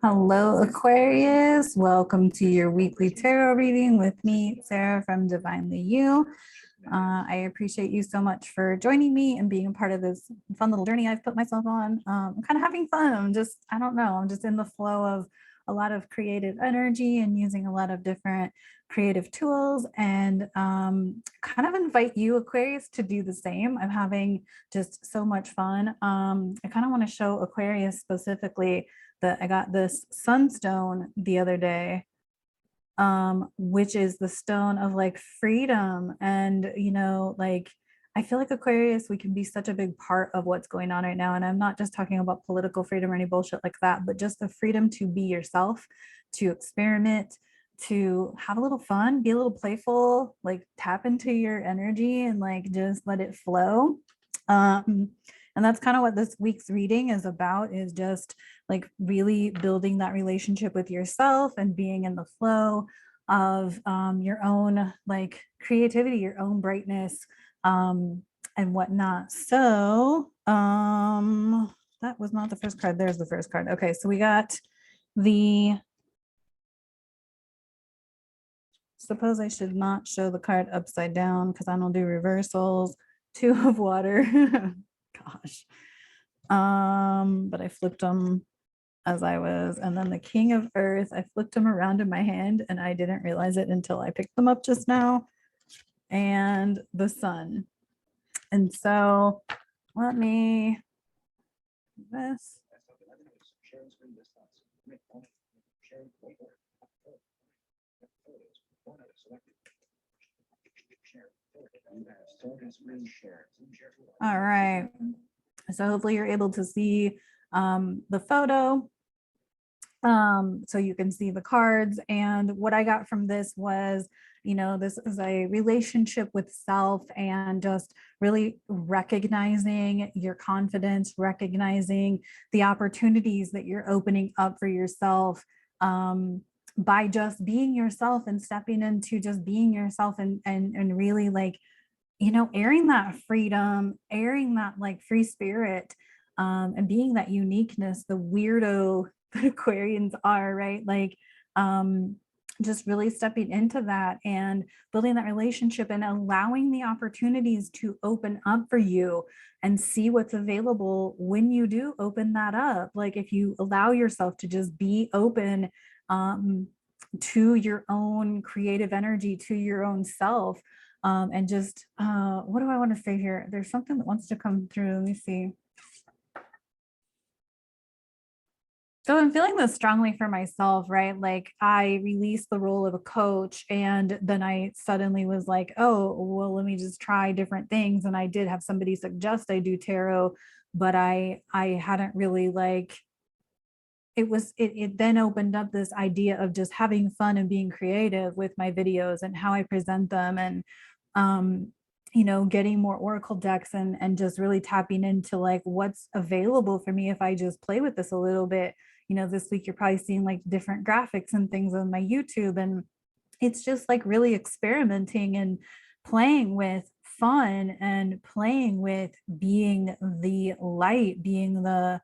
Hello, Aquarius. Welcome to your weekly tarot reading with me, Sarah from Divinely I appreciate you so much for joining me and being a part of this fun little journey I've put myself on. I'm kind of having fun. I don't know, I'm just in the flow of a lot of creative energy and using a lot of different creative tools, and kind of invite you, Aquarius, to do the same. I'm having just so much fun. I kind of want to show Aquarius specifically that I got this sunstone the other day, which is the stone of like freedom. And, like, I feel like Aquarius, we can be such a big part of what's going on right now. And I'm not just talking about political freedom or any bullshit like that, but just the freedom to be yourself, to experiment, to have a little fun, be a little playful, like tap into your energy and like just let it flow. And that's kind of what this week's reading is about, is just like really building that relationship with yourself and being in the flow of your own like creativity, your own brightness, and whatnot. So that was not the first card. There's the first card. Okay, so we got the, suppose I should not show the card upside down because I don't do reversals. Two of water. Gosh. But I flipped them as I was, and then the King of Earth, I flipped them around in my hand and I didn't realize it until I picked them up just now, and the Sun. And so let me do this. All right, so hopefully you're able to see the photo, so you can see the cards. And what I got from this was, this is a relationship with self, and just really recognizing your confidence, recognizing the opportunities that you're opening up for yourself, by just being yourself and stepping into just being yourself, and really like, airing that freedom, airing that like free spirit, and being that uniqueness, the weirdo that Aquarians are, right? Like, just really stepping into that and building that relationship and allowing the opportunities to open up for you and see what's available when you do open that up. Like if you allow yourself to just be open, to your own creative energy, to your own self, and just, what do I want to say here? There's something that wants to come through. Let me see. So I'm feeling this strongly for myself, right? Like I released the role of a coach, and then I suddenly was like, oh, well, let me just try different things. And I did have somebody suggest I do tarot, but I hadn't really like, it then opened up this idea of just having fun and being creative with my videos and how I present them, and getting more oracle decks, and just really tapping into like what's available for me if I just play with this a little bit. This week you're probably seeing like different graphics and things on my YouTube, and it's just like really experimenting and playing with fun and playing with being the light, being the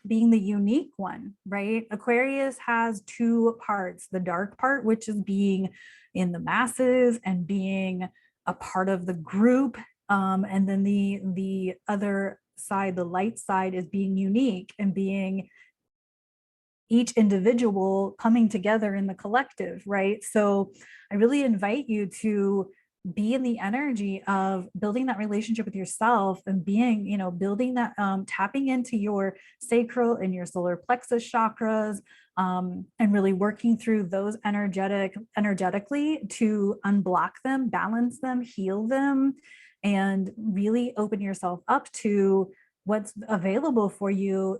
being the unique one, right? Aquarius has two parts: the dark part, which is being in the masses and being a part of the group, and then the other side, the light side, is being unique and being each individual coming together in the collective, right? So I really invite you to be in the energy of building that relationship with yourself and being, building that, tapping into your sacral and your solar plexus chakras, and really working through those energetically to unblock them, balance them, heal them, and really open yourself up to what's available for you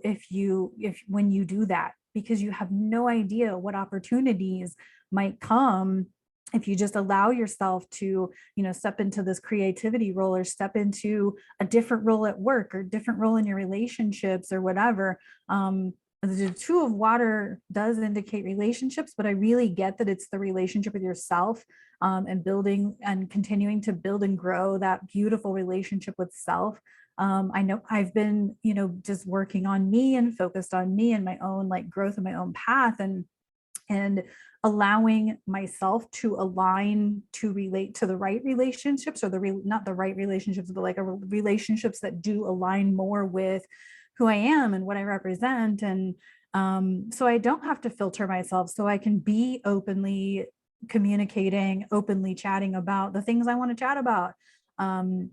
when you do that, because you have no idea what opportunities might come if you just allow yourself to, step into this creativity role, or step into a different role at work, or different role in your relationships, or whatever. The Two of Water does indicate relationships, but I really get that it's the relationship with yourself, and building and continuing to build and grow that beautiful relationship with self. I know I've been, just working on me and focused on me and my own like growth and my own path, and allowing myself to align to relate to the right relationships, or not the right relationships, but like relationships that do align more with who I am and what I represent. And so I don't have to filter myself, so I can be openly communicating, openly chatting about the things I want to chat about. And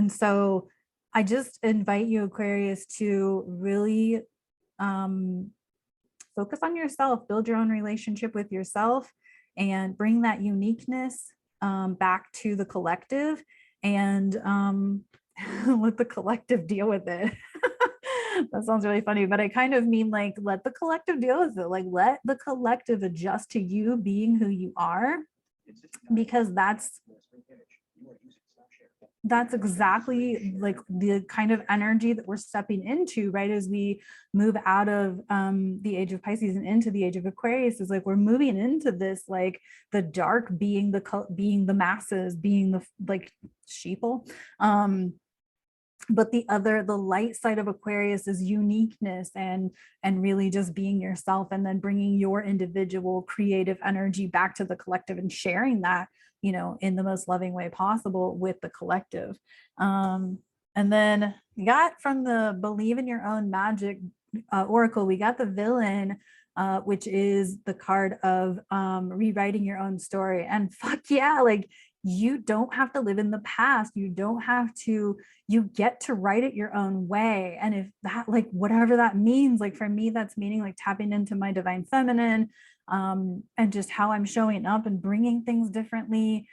so I just invite you, Aquarius, to really focus on yourself, build your own relationship with yourself, and bring that uniqueness back to the collective, and let the collective deal with it. That sounds really funny, but I kind of mean like, let the collective deal with it. Like, let the collective adjust to you being who you are, because that's exactly like the kind of energy that we're stepping into, right? As we move out of the age of Pisces and into the age of Aquarius, is like we're moving into this, like the dark being the masses, being the like sheeple. But the light side of Aquarius is uniqueness, and really just being yourself, and then bringing your individual creative energy back to the collective and sharing that, in the most loving way possible with the collective. And then we got from the Believe in Your Own Magic Oracle, we got the Villain, which is the card of rewriting your own story. And fuck yeah, like, you don't have to live in the past. You don't have to, you get to write it your own way. And if that, like, whatever that means, like for me, that's meaning like tapping into my divine feminine, and just how I'm showing up and bringing things differently,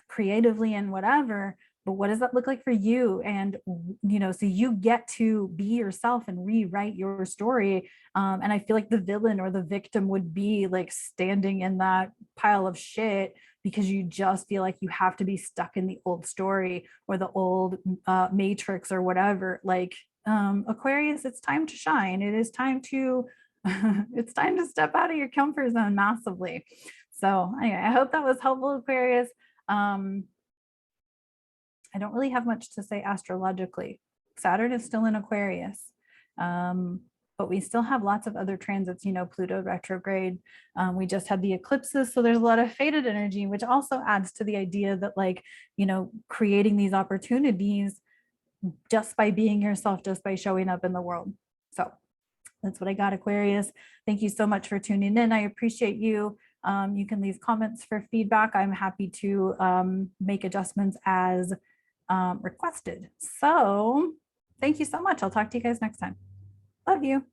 creatively and whatever. But what does that look like for you? And, so you get to be yourself and rewrite your story. And I feel like the villain or the victim would be like standing in that pile of shit, because you just feel like you have to be stuck in the old story or the old matrix or whatever. Like, Aquarius, it's time to shine. It is time to, it's time to step out of your comfort zone massively. So anyway, I hope that was helpful, Aquarius. I don't really have much to say astrologically. Saturn is still in Aquarius. But we still have lots of other transits, Pluto retrograde. We just had the eclipses. So there's a lot of faded energy, which also adds to the idea that, like, creating these opportunities just by being yourself, just by showing up in the world. So that's what I got, Aquarius. Thank you so much for tuning in. I appreciate you. You can leave comments for feedback. I'm happy to make adjustments as requested. So thank you so much. I'll talk to you guys next time. Love you.